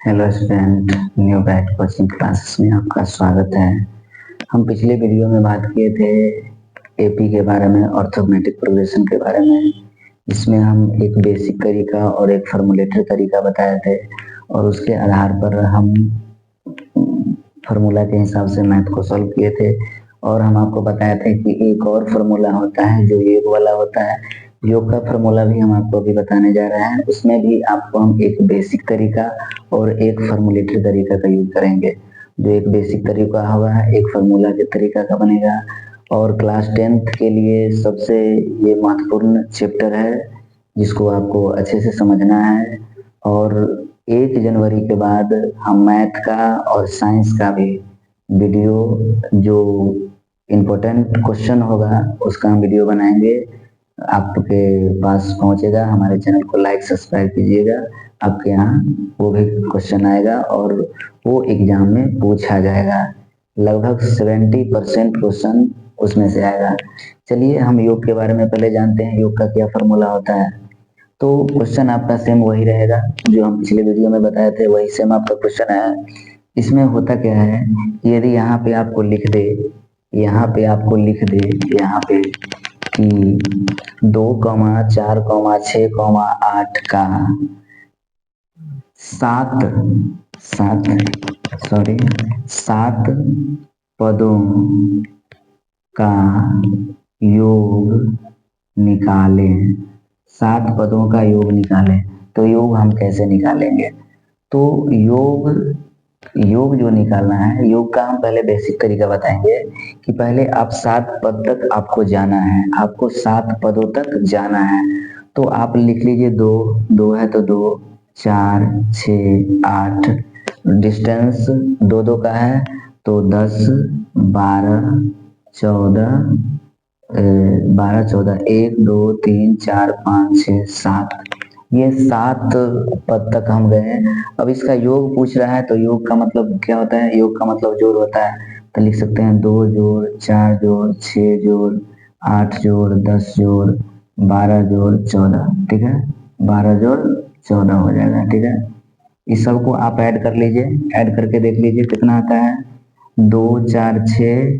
Hello student, new batch coaching classes में आपका स्वागत है। हम पिछले वीडियो में बात किए थे एपी के बारे में, अर्थमेटिक प्रोग्रेशन के बारे में। इसमें हम एक बेसिक तरीका और एक फॉर्मूलेटेड तरीका बताए थे और उसके आधार पर हम फार्मूला के हिसाब से मैथ को सॉल्व किए थे। और हम आपको बताए थे कि एक और फार्मूला होता है जो योग वाला होता है। योग का फार्मूला भी हम आपको अभी बताने जा रहे हैं। उसमें भी आपको हम एक बेसिक तरीका और एक फॉर्मूलेटेड तरीका का यूज करेंगे। जो एक बेसिक तरीका होगा एक फार्मूला के तरीका का बनेगा। और क्लास 10th के लिए सबसे ये महत्वपूर्ण चैप्टर है जिसको आपको अच्छे से समझना है। और 1 जनवरी के बाद हम मैथ का और साइंस का भी वीडियो, जो इम्पोर्टेंट क्वेश्चन होगा उसका हम वीडियो बनाएंगे, आपके पास पहुंचेगा। हमारे चैनल को लाइक सब्सक्राइब कीजिएगा। आपके यहाँ वो भी क्वेश्चन आएगा और वो एग्जाम में पूछा जाएगा। लगभग 70% क्वेश्चन उसमें से आएगा। चलिए हम योग के बारे में पहले जानते हैं, योग का क्या फॉर्मूला होता है। तो क्वेश्चन आपका सेम वही रहेगा जो हम पिछले वीडियो में बताए थे, वही सेम आपका क्वेश्चन है। इसमें होता क्या है, यदि यहाँ पे आपको लिख दे, यहाँ पे आपको लिख दे यहाँ पे कि 2,4,6,8 का सात पदों का योग निकालें। 7 पदों का योग निकालें। तो योग हम कैसे निकालेंगे? तो योग जो निकालना है, योग का हम पहले बेसिक तरीका बताएंगे कि पहले आप 7 पद तक आपको जाना है। आपको 7 पदों तक जाना है। तो आप लिख लीजिए 2 है तो 2, 4, 6, 8, डिस्टेंस 2 का है तो 10, 12, 14, 1, 2, 3, 4, 5, 6, 7, ये 7 पद तक हम गए। अब इसका योग पूछ रहा है तो योग का मतलब क्या होता है? योग का मतलब जोड़ होता है। तो लिख सकते हैं 2 जोड़ 4 जोड़ 6 जोड़ 8 जोड़ 10 जोड़ 12 जोड़ 14। ठीक है, 12 जोड़ 14 हो जाएगा। ठीक है, इस सब को आप ऐड कर लीजिए। ऐड करके देख लीजिए कितना आता है। 2 4 6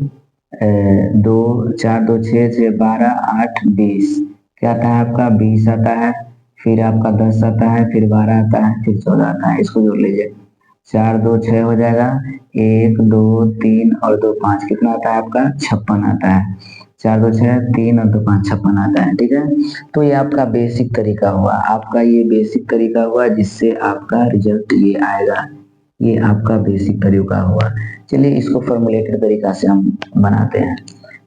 2 4 2 6 6 12 8 20। क्या आता है आपका? 20 आता है। फिर आपका 10 आता है, फिर 12 आता है, फिर 14 आता है। इसको जोड़ लीजिए। 4 2 6 हो जाएगा। 1 2 3 और 2 5, कितना आता है आपका? 56 आता है। 4 2 6, 3 और 2 5, 56 आता है। ठीक है, तो ये आपका बेसिक तरीका हुआ। आपका ये बेसिक तरीका हुआ जिससे आपका रिजल्ट ये आएगा। ये आपका बेसिक तरीका हुआ। चलिए इसको फॉर्मुलेटेड तरीका से हम बनाते हैं।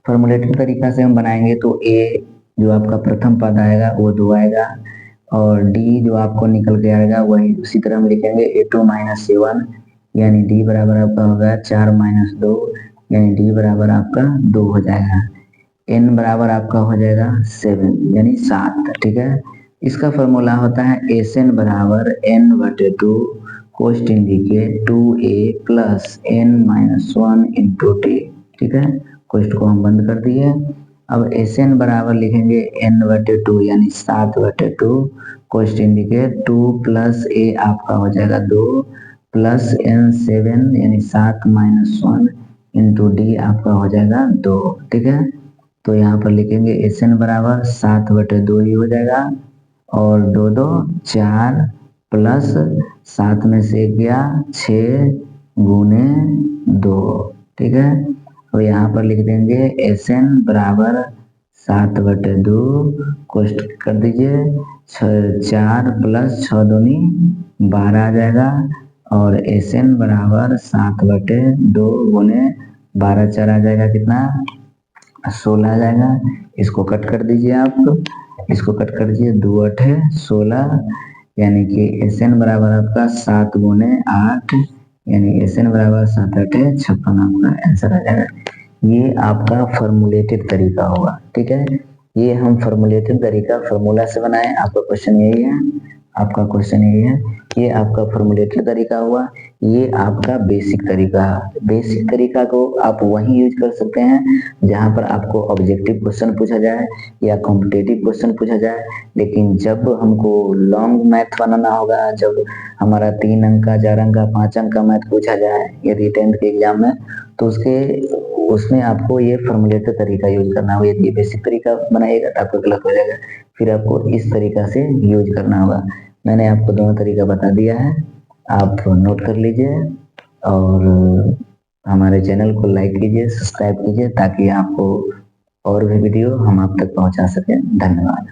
फॉर्मुलेटेड तरीका से हम बनाएंगे तो ए जो आपका प्रथम पद आएगा वो 2 आएगा और डी जो आपको निकल के आएगा वही उसी तरह हम लिखेंगे A2 - A1, यानी डी बराबर आपका होगा 4 - 2, यानी डी बराबर आपका 2 हो जाएगा। n बराबर आपका हो जाएगा 7, यानी 7। ठीक है, इसका फॉर्मूला होता है SN बराबर n/2 cost indicate 2a plus n-1 into T. ठीक है, कोस्ट को हम बंद कर दिए। अब SN बराबर लिखेंगे n/2 यानी 7/2 कोस्ट इंडिकेट 2 प्लस a आपका हो जाएगा 2 प्लस n7 यानी 7 - 1 इंटू डी आपका हो जाएगा 2। ठीक है, तो यहाँ पर लिखेंगे SN बराबर 7/2 ही हो जाएगा और 2 2 4 प्लस 7 में से गया 6 गुने 2। ठीक है, और यहाँ पर लिख देंगे SN बराबर 7/2 कोष्ट कर दीजिए 4 प्लस 6 दूनी 12 आ जाएगा और SN बराबर 7/2 गुने 12 4 आ जाएगा, कितना? 16 आ जाएगा। इसको कट कर दीजिए आप, इसको कट कर दीजिए। 2 8 16, यानी कि SN बराबर आपका 7 गुने 8, यानी SN बराबर 7 8 56 आपका आंसर आ जाएगा। ये आपका फॉर्मुलेटेड तरीका होगा। ठीक है, ये हम फॉर्मुलेटेड तरीका फार्मूला से बनाए। आपका क्वेश्चन यही है, आपका क्वेश्चन ये है, ये आपका फॉर्मुलेटेड तरीका हुआ, ये आपका बेसिक तरीका। बेसिक तरीका को आप वहीं यूज कर सकते हैं जहां पर आपको ऑब्जेक्टिव क्वेश्चन पूछा जाए या कॉम्पिटेटिव क्वेश्चन पूछा जाए। लेकिन जब हमको लॉन्ग मैथ बनाना होगा, जब हमारा 3 अंक का, 4 अंक का, 5 अंक का मैथ पूछा जाए यदि 10th के एग्जाम में, तो उसमें आपको ये फॉर्मुलेटेड तरीका यूज करना होगा। यदि बेसिक तरीका बनाइएगा तो आपका गलत हो जाएगा, फिर आपको इस तरीका से यूज करना होगा। मैंने आपको दोनों तरीका बता दिया है, आप नोट कर लीजिए और हमारे चैनल को लाइक कीजिए, सब्सक्राइब कीजिए ताकि आपको और भी वीडियो हम आप तक पहुंचा सकें। धन्यवाद।